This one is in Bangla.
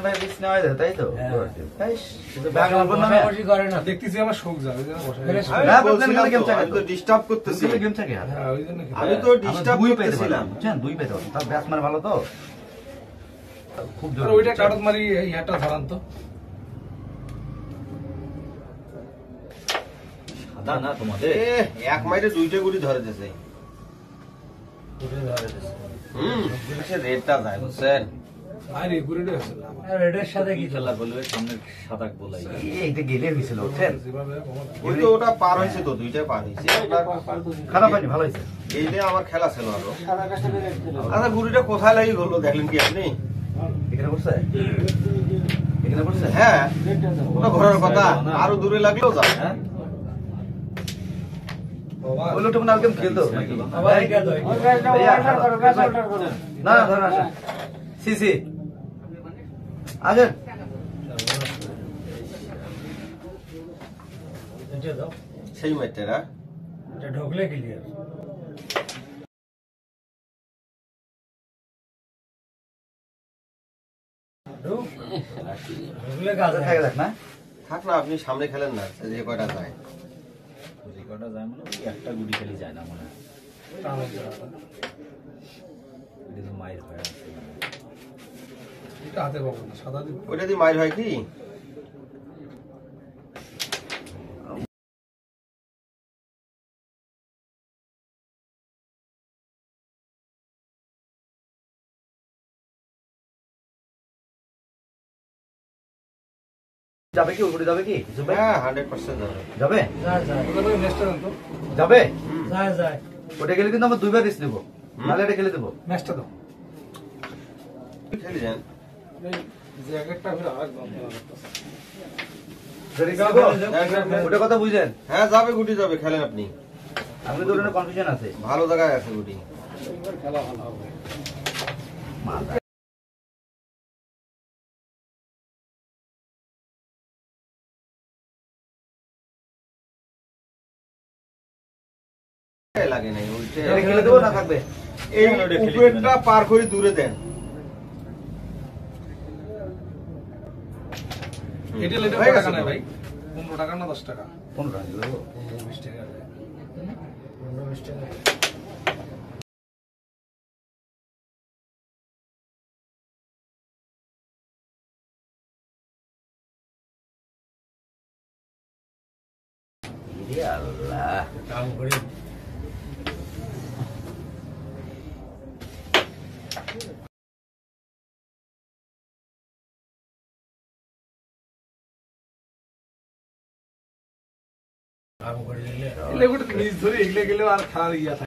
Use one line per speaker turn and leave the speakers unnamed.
ভাই বিছনা হয় তাই তো
দেখতেছি আমার শোক যাবে
ডিস্টার্ব করতেছি আমি তো ডিস্টার্ব করতেছিলাম দুই পেতে তার ব্যাটসম্যান ভালো তো খুব জোরে
ওইটা কাটত মারি ইয়াটা ধরান তো
সাদা না তোমাদের এক মাইরে দুইটা গুড়ি ধরে দিয়েছে রেডটা যায় বুঝছেন
আরে গুড়িটা আছে
রেডের সাথে কি খেলা বলবে সামনে সাদা বলাই এইটা গেলে হইছিল ওঠেন ওই তো ওটা পার হইছে তো দুইটা পার হইছে খারাপ হয়নি ভালো হইছে এইটা আমার খেলা ছিল আরো আচ্ছা গুড়িটা কোথায় লাগি গেল দেখলেন কি আপনি এখানে বসে এখানে বসে হ্যাঁ ওটা ঘোরার কথা আরো দূরে লাগলেও যায় হ্যাঁ ওই লোকটা মনে আলকেম খেলতো না ধর আসেন সিসি আসেন সেই মাইটেরা ঢোকলে ক্লিয়ার থাক না আপনি সামনে খেলেন না যে কয়টা যায় যে কয়টা যায় মানে ওই একটা গুটি খেলে যায় না মনে হয় মায়ের হয় ওইটা দিয়ে মায়ের হয় কি যাবে কি উপরে যাবে কি হ্যাঁ 100% যাবে যাবে যায় ওটা গেলে কিন্তু আমরা দুইবার রিস্ক নেব নালে এটা খেলে দেব
ম্যাচটা দাও
খেলে যান ওটা কথা বুঝলেন হ্যাঁ যাবে গুটি যাবে খেলেন আপনি আপনি তো ওখানে কনফিউশন আছে ভালো জায়গায় আছে গুটি খেলা ভালো হবে লাগে নাই ওইটা খেলে দেবো না থাকবে এই উপরেরটা পার করে দূরে দেন
এটা লেটে টাকা না ভাই 15 টাকা না 10 টাকা
15 টাকা দেবো
20 টাকা 20 টাকা
আল্লাহ কাম করে
এগুলো নিজ ধরে এগুলো গেলে আর খেলার ইয়া